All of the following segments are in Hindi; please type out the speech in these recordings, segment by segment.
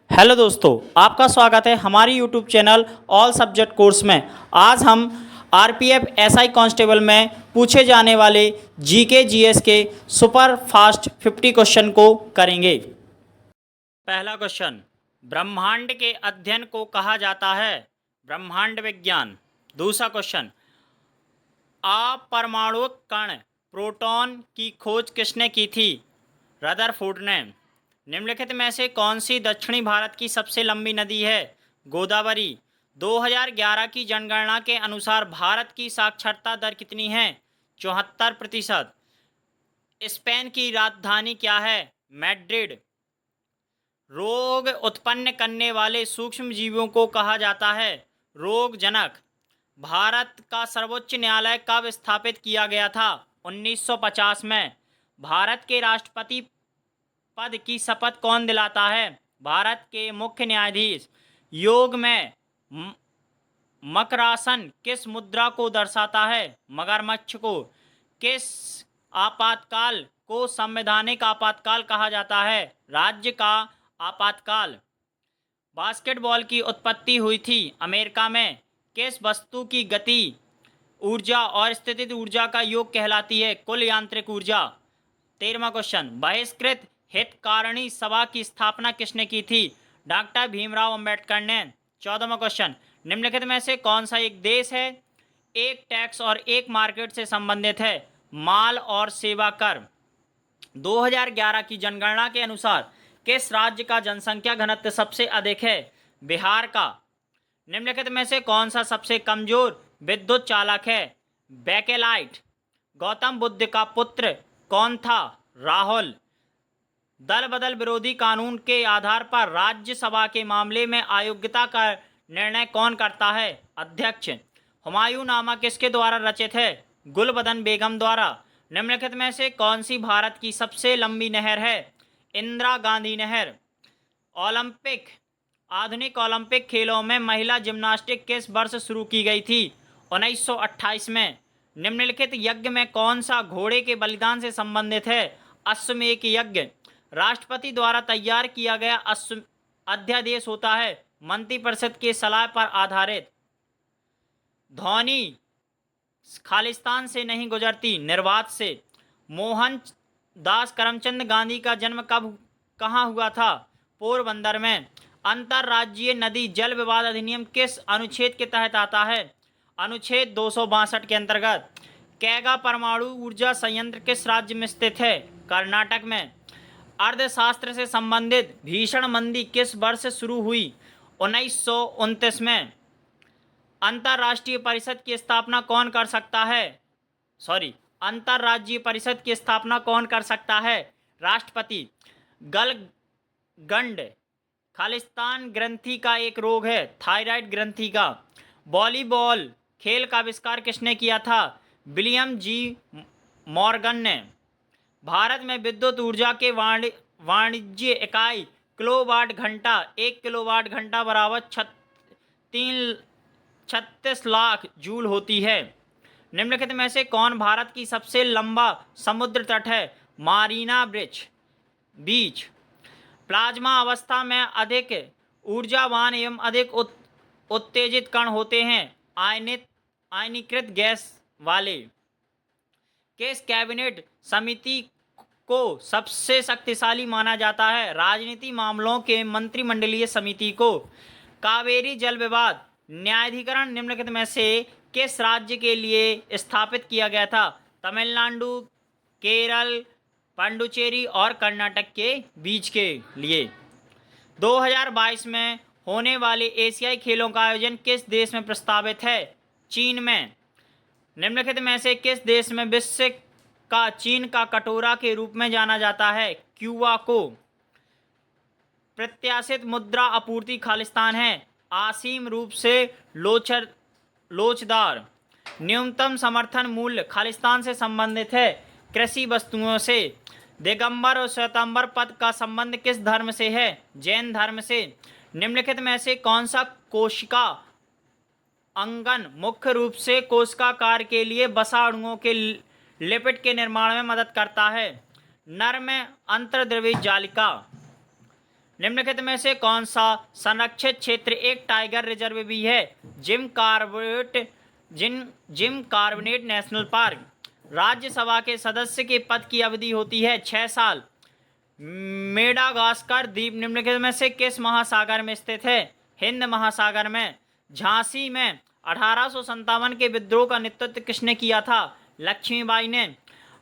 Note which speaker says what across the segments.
Speaker 1: हेलो दोस्तों, आपका स्वागत है हमारी YouTube channel all subject course में। आज हम आरपीएफ एसआई कांस्टेबल में पूछे जाने वाले जीके जीएस के सुपर फास्ट 50 क्वेश्चन को करेंगे। पहला क्वेश्चन, ब्रह्मांड के अध्ययन को कहा जाता है ब्रह्मांड विज्ञान। दूसरा क्वेश्चन, अपरमाणुक कण प्रोटॉन की खोज किसने की थी? रदरफोर्ड ने। निम्नलिखित में से कौन सी दक्षिणी भारत की सबसे लंबी नदी है? गोदावरी। 2011 की जनगणना के अनुसार भारत की साक्षरता दर कितनी है? 74%। स्पेन की राजधानी क्या है? मैड्रिड। रोग उत्पन्न करने वाले सूक्ष्म जीवों को कहा जाता है रोगजनक। भारत का सर्वोच्च न्यायालय कब स्थापित किया गया था? 1950 में। भारत के राष्ट्रपति पद की शपथ कौन दिलाता है? भारत के मुख्य न्यायाधीश। योग में मकरासन किस मुद्रा को दर्शाता है? मगरमच्छ को। किस आपातकाल को संवैधानिक आपातकाल कहा जाता है? राज्य का आपातकाल। बास्केटबॉल की उत्पत्ति हुई थी अमेरिका में। किस वस्तु की गति ऊर्जा और स्थितिज ऊर्जा का योग कहलाती है? कुल यांत्रिक ऊर्जा। 13वां क्वेश्चन, बहिष्कृत हितकारिणी सभा की स्थापना किसने की थी? डॉक्टर भीमराव अंबेडकर ने। 14वां क्वेश्चन, निम्नलिखित में से कौन सा एक देश है एक टैक्स और एक मार्केट से संबंधित है? माल और सेवा कर। 2011 की जनगणना के अनुसार किस राज्य का जनसंख्या घनत्व सबसे अधिक है? बिहार का। निम्नलिखित में से कौन सा सबसे कमजोर विद्युत चालक है? बैकेलाइट। गौतम बुद्ध का पुत्र कौन था? राहुल। दल बदल विरोधी कानून के आधार पर राज्यसभा के मामले में अयोग्यता का निर्णय कौन करता है? अध्यक्ष। हुमायूं नामा किसके द्वारा रचित है? गुलबदन बेगम द्वारा। निम्नलिखित में से कौन सी भारत की सबसे लंबी नहर है? इंदिरा गांधी नहर। ओलंपिक। आधुनिक ओलंपिक खेलों में महिला जिम्नास्टिक किस वर्ष शुरू की गई थी? 1928 में। निम्नलिखित यज्ञ में कौन सा घोड़े के बलिदान से संबंधित है? अश्वमेध यज्ञ। राष्ट्रपति द्वारा तैयार किया गया अध्यादेश होता है मंत्रिपरिषद की सलाह पर आधारित। ध्वनि खालिस्तान से नहीं गुजरती, निर्वात से। मोहन दास करमचंद गांधी का जन्म कब कहाँ हुआ था? पोरबंदर में। अंतर्राज्यीय नदी जल विवाद अधिनियम किस अनुच्छेद के तहत आता है? अनुच्छेद 262 के अंतर्गत। कैगा परमाणु ऊर्जा संयंत्र किस राज्य में स्थित है? कर्नाटक में। अर्थशास्त्र से संबंधित भीषण मंदी किस वर्ष शुरू हुई? 1929 में। अंतर्राष्ट्रीय परिषद की स्थापना कौन कर सकता है? अंतर्राज्यीय परिषद की स्थापना कौन कर सकता है? राष्ट्रपति। गलगंड खालिस्तान ग्रंथि का एक रोग है, थायराइड ग्रंथि का। वॉलीबॉल खेल का आविष्कार किसने किया था? विलियम जी मॉर्गन ने। भारत में विद्युत ऊर्जा के वाणिज्य इकाई किलोवाट घंटा। 1 किलोवाट घंटा बराबर 36 लाख जूल होती है। निम्नलिखित में से कौन भारत की सबसे लंबा समुद्र तट है? मारीना बीच। प्लाज्मा अवस्था में अधिक ऊर्जावान एवं अधिक उत्तेजित कण होते हैं आयनीकृत गैस वाले। किस कैबिनेट समिति को सबसे शक्तिशाली माना जाता है? राजनीति मामलों के मंत्रिमंडलीय समिति को। कावेरी जल विवाद न्यायाधिकरण निम्नलिखित में से किस राज्य के लिए स्थापित किया गया था? तमिलनाडु, केरल, पांडुचेरी और कर्नाटक के बीच के लिए। 2022 में होने वाले एशियाई खेलों का आयोजन किस देश में प्रस्तावित है? चीन में। निम्नलिखित में से किस देश में विश्व का चीन का कटोरा के रूप में जाना जाता है? क्यूबा को। प्रत्याशित मुद्रा आपूर्ति खालिस्तान है असीम रूप से लोचदार। न्यूनतम समर्थन मूल्य खालिस्तान से संबंधित है कृषि वस्तुओं से। दिगंबर और श्वेतांबर पद का संबंध किस धर्म से है? जैन धर्म से। निम्नलिखित में से कौन सा कोशिका अंगन मुख्य रूप से कोशिकाकार के लिए वसा अणुओं के लिपिड के निर्माण में मदद करता है? नर में अंतर्द्रव्य जालिका। निम्नलिखित में से कौन सा संरक्षित क्षेत्र एक टाइगर रिजर्व भी है? Gym carbonate national park. Rajya Sabha के सदस्य के पद की अवधि होती है 6 साल। मेडागास्कर द्वीप निम्नलिखित में से किस महासागर में स्थित है? हिंद महासागर में। झांसी में 1857 के विद्रोह का नेतृत्व किसने किया था? लक्ष्मीबाई ने।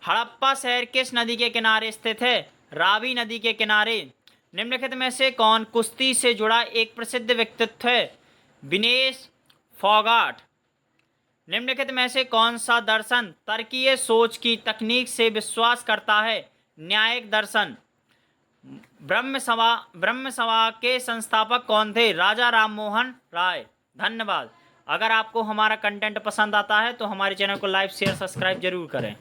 Speaker 1: हड़प्पा शहर किस नदी के किनारे स्थित है? रावी नदी के किनारे। निम्नलिखित में से कौन कुश्ती से जुड़ा एक प्रसिद्ध व्यक्तित्व है? विनेश फोगाट। निम्नलिखित में से कौन सा दर्शन तर्कीय सोच की तकनीक से विश्वास करता है? न्यायिक दर्शन। ब्रह्म सभा के संस्थापक कौन थे? राजा राममोहन राय। धन्यवाद। अगर आपको हमारा कंटेंट पसंद आता है तो हमारे चैनल को लाइक शेयर सब्सक्राइब जरूर करें।